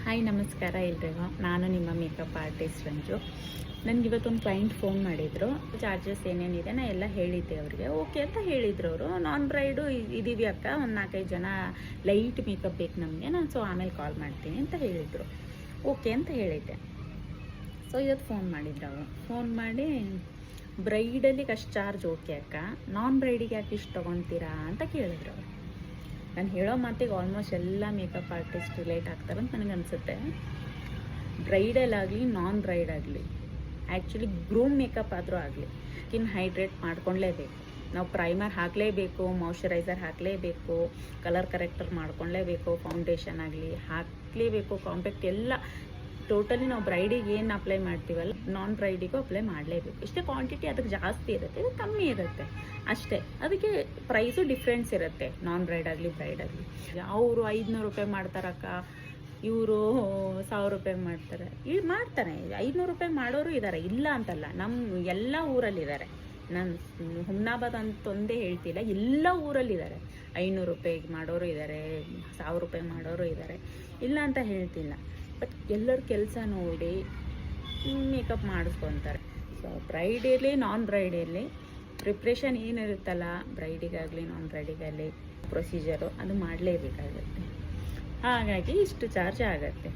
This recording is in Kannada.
ಹಾಯ್ ನಮಸ್ಕಾರ ಎಲ್ರಿಗೂ. ನಾನು ನಿಮ್ಮ ಮೇಕಪ್ ಆರ್ಟಿಸ್ಟ್ ರಂಜು. ನನಗೆ ಇವತ್ತೊಂದು ಕ್ಲೈಂಟ್ ಫೋನ್ ಮಾಡಿದರು. ಚಾರ್ಜಸ್ ಏನೇನಿದೆ ನಾ ಎಲ್ಲ ಹೇಳಿದ್ದೆ ಅವ್ರಿಗೆ. ಓಕೆ ಅಂತ ಹೇಳಿದ್ರು ಅವರು. ನಾನ್ ಬ್ರೈಡು ಇದ್ದೀವಿ ಅಕ್ಕ, ಒಂದು 4-5 ಜನ ಲೈಟ್ ಮೇಕಪ್ ಬೇಕು ನಮಗೆ, ನಾನು ಆಮೇಲೆ ಕಾಲ್ ಮಾಡ್ತೀನಿ ಅಂತ ಹೇಳಿದರು. ಓಕೆ ಅಂತ ಹೇಳಿದ್ದೆ. ಇವತ್ತು ಫೋನ್ ಮಾಡಿದ್ರು ಅವರು. ಫೋನ್ ಮಾಡಿ ಬ್ರೈಡಲ್ಲಿಗೆ ಅಷ್ಟು ಚಾರ್ಜ್ ಓಕೆ ಅಕ್ಕ, ನಾನ್ ಬ್ರೈಡಿಗೆ ಯಾಕೆ ಇಷ್ಟು ತೊಗೊತೀರಾ ಅಂತ ಕೇಳಿದ್ರು ಅವರು. ನಾನು ಹೇಳೋ ಮಾತಿಗೆ ಆಲ್ಮೋಸ್ಟ್ ಎಲ್ಲ ಮೇಕಪ್ ಆರ್ಟಿಸ್ಟ್ ರಿಲೇಟ್ ಆಗ್ತಾರಂತ ನನಗನ್ಸುತ್ತೆ. ಬ್ರೈಡಲ್ ಆಗಲಿ ನಾನ್ ಬ್ರೈಡ್ ಆಗಲಿ, ಆ್ಯಕ್ಚುಲಿ ಗ್ರೂಮ್ ಮೇಕಪ್ ಆದರೂ ಆಗಲಿ, ಸ್ಕಿನ್ ಹೈಡ್ರೇಟ್ ಮಾಡ್ಕೊಳ್ಳೇಬೇಕು. ನಾವು ಪ್ರೈಮರ್ ಹಾಕಲೇಬೇಕು, ಮಾಯ್ಶ್ಚರೈಸರ್ ಹಾಕಲೇಬೇಕು, ಕಲರ್ ಕರೆಕ್ಟರ್ ಮಾಡ್ಕೊಳ್ಳೇಬೇಕು, ಫೌಂಡೇಶನ್ ಆಗಲಿ ಹಾಕಲೇಬೇಕು, ಕಾಂಪ್ಯಾಕ್ಟ್ ಎಲ್ಲ ಟೋಟಲಿ ನಾವು ಬ್ರೈಡಿಗೆ ಏನು ಅಪ್ಲೈ ಮಾಡ್ತೀವಲ್ಲ ನಾನ್ ಬ್ರೈಡಿಗೂ ಅಪ್ಲೈ ಮಾಡಲೇಬೇಕು. ಇಷ್ಟೇ ಕ್ವಾಂಟಿಟಿ ಅದಕ್ಕೆ ಜಾಸ್ತಿ ಇರುತ್ತೆ, ಇದು ಕಮ್ಮಿ ಇರುತ್ತೆ ಅಷ್ಟೇ. ಅದಕ್ಕೆ ಪ್ರೈಸು ಡಿಫ್ರೆನ್ಸ್ ಇರುತ್ತೆ, ನಾನ್ ಬ್ರೈಡ್ ಆಗಲಿ ಬ್ರೈಡ್ ಆಗಲಿ. ಅವರು 500 ರೂಪಾಯಿ ಮಾಡ್ತಾರಕ್ಕ, ಇವರು 1000 ರೂಪಾಯಿ ಮಾಡ್ತಾರೆ. ಮಾಡ್ತಾರೆ 500 ರೂಪಾಯಿ ಮಾಡೋರು ಇದ್ದಾರೆ, ಇಲ್ಲ ಅಂತಲ್ಲ. ನಮ್ಮ ಎಲ್ಲ ಊರಲ್ಲಿದ್ದಾರೆ. ನಾನು ಹುಮ್ನಾಬಾದ್ ಅಂತೊಂದೇ ಹೇಳ್ತಿಲ್ಲ, ಎಲ್ಲ ಊರಲ್ಲಿದ್ದಾರೆ. 500 ರೂಪಾಯಿಗೆ ಮಾಡೋರು ಇದ್ದಾರೆ, 1000 ರೂಪಾಯಿ ಮಾಡೋರು ಇದ್ದಾರೆ, ಇಲ್ಲ ಅಂತ ಹೇಳ್ತಿಲ್ಲ. ಬಟ್ ಎಲ್ಲರ ಕೆಲಸ ನೋಡಿ ಮೇಕಪ್ ಮಾಡಿಸ್ಕೊತಾರೆ. ಬ್ರೈಡ್ ಇರಲಿ ನಾನ್ ಬ್ರೈಡ್ ಇರಲಿ, ಪ್ರಿಪ್ರೇಷನ್ ಏನಿರುತ್ತಲ್ಲ ಬ್ರೈಡಿಗಾಗಲಿ ನಾನ್ ಬ್ರೈಡಿಗಾಗಲಿ ಪ್ರೊಸೀಜರು ಅದು ಮಾಡಲೇಬೇಕಾಗತ್ತೆ. ಹಾಗಾಗಿ ಇಷ್ಟು ಚಾರ್ಜ್ ಆಗುತ್ತೆ.